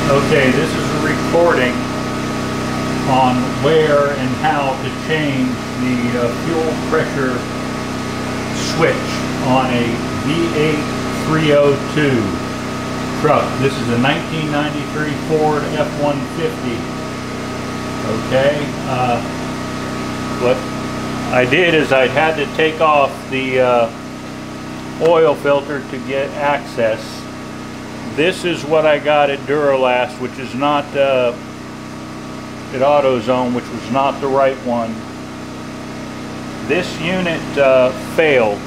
Okay, this is a recording on where and how to change the fuel pressure switch on a V8 302 truck. This is a 1993 Ford F-150. Okay, what I did is I had to take off the oil filter to get access. This is what I got at Duralast, which is not at AutoZone, which was not the right one. This unit failed,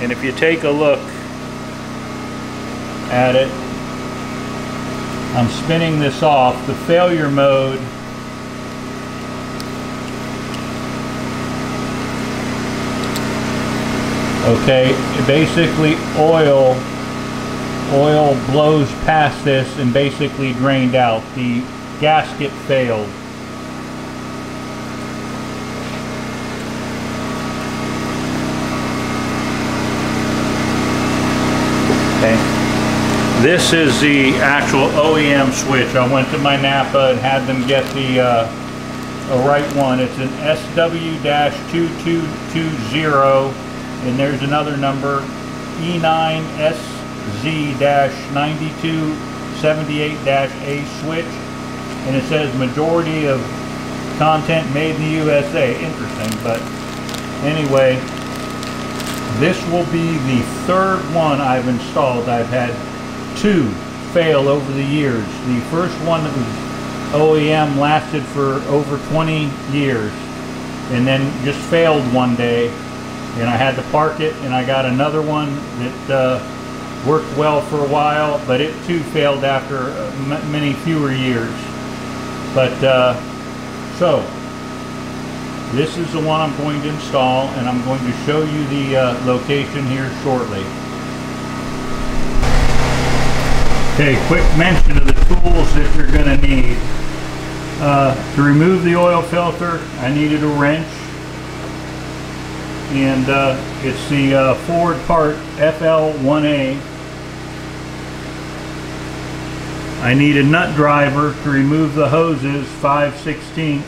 and if you take a look at it, I'm spinning this off. The failure mode okay, basically oil blows past this and basically drained out. The gasket failed. Okay. This is the actual OEM switch. I went to my Napa and had them get the right one. It's an SW-2220, and there's another number, E9SZ-9278-A switch, and it says majority of content made in the USA. Interesting, but anyway, this will be the third one I've installed. I've had two fail over the years. The first one that was OEM lasted for over 20 years and then just failed one day, and I had to park it, and I got another one that worked well for a while, but it too failed after many fewer years. But so this is the one I'm going to install, and I'm going to show you the location here shortly. Okay, quick mention of the tools that you're going to need. To remove the oil filter, I needed a wrench, and it's the Ford part FL1A. I need a nut driver to remove the hoses, 5/16.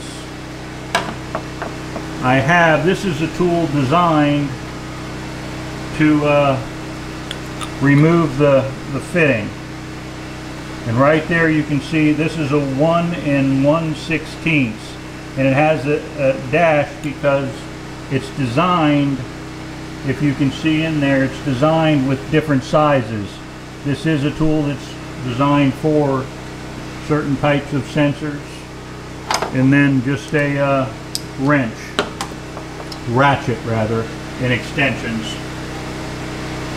This is a tool designed to remove the fitting. And right there you can see this is a 1 1/16, and it has a dash because it's designed, if you can see in there, it's designed with different sizes. This is a tool that's designed for certain types of sensors. And then just a ratchet rather, and extensions.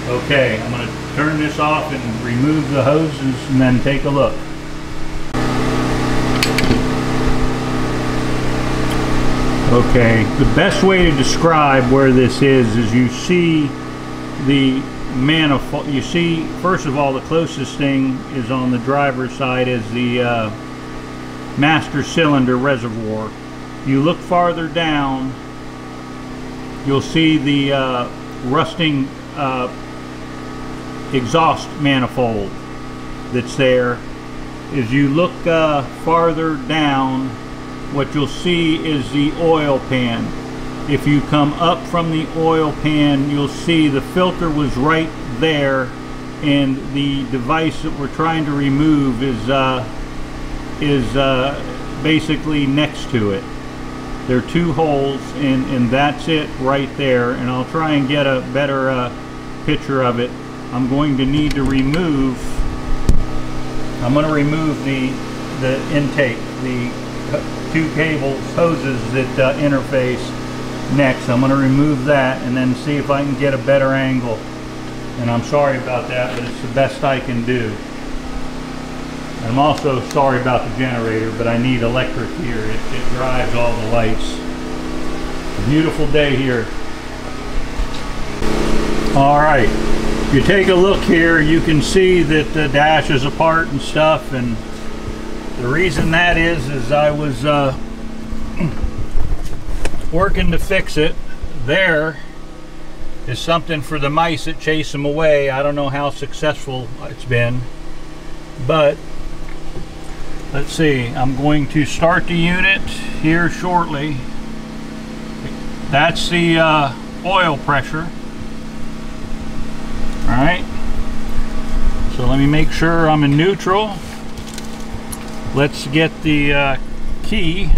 Okay, I'm going to turn this off and remove the hoses and then take a look. Okay, the best way to describe where this is you see the manifold. You see, first of all, the closest thing is on the driver's side is the master cylinder reservoir. You look farther down, you'll see the rusting exhaust manifold that's there. As you look farther down, what you'll see is the oil pan. If you come up from the oil pan, you'll see the filter was right there, and the device that we're trying to remove is basically next to it. There are two holes, and that's it right there. And I'll try and get a better picture of it. I'm going to need to remove. I'm going to remove the intake, the two cables, hoses that interface. Next, I'm going to remove that and then see if I can get a better angle. And I'm sorry about that, but it's the best I can do. I'm also sorry about the generator, but I need electric here. It drives all the lights. A beautiful day here. All right, if you take a look here, you can see that the dash is apart and stuff, and the reason that is I was working to fix it. There is something for the mice that chase them away. I don't know how successful it's been, but Let's see, I'm going to start the unit here shortly. That's the oil pressure. Alright, so let me make sure I'm in neutral. Let's get the key.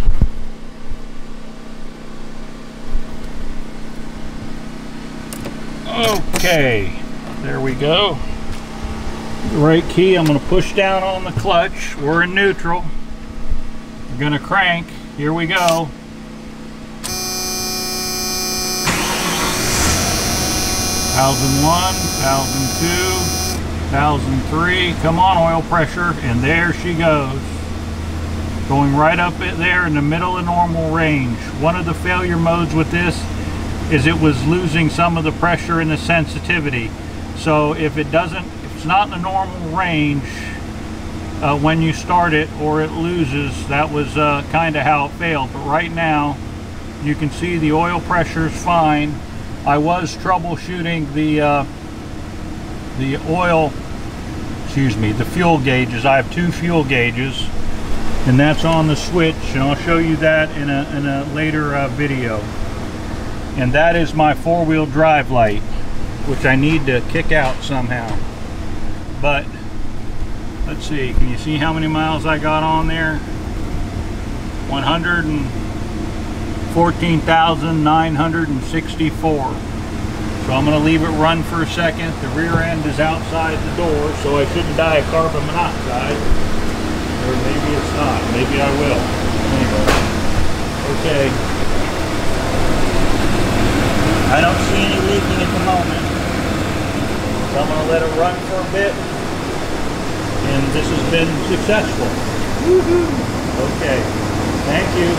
Okay, there we go. The right key, I'm going to push down on the clutch. We're in neutral. We're going to crank. Here we go. 1001, 1002, 1003. Come on, oil pressure. And there she goes. Going right up there in the middle of normal range. One of the failure modes with this is it was losing some of the pressure and the sensitivity. So if it's not in the normal range when you start it, or it loses, that was kind of how it failed. But right now you can see the oil pressure is fine. I was troubleshooting the fuel gauges. I have 2 fuel gauges, and that's on the switch, and I'll show you that in a later video. And that is my 4-wheel drive light, which I need to kick out somehow. But let's see, can you see how many miles I got on there? 114,964. So I'm going to leave it run for a second. The rear end is outside the door, so I shouldn't die of carbon monoxide. Or maybe it's not. Maybe I will. Anyway. Okay. I don't see any leaking at the moment. So I'm going to let it run for a bit. And this has been successful. Woohoo! Okay. Thank you.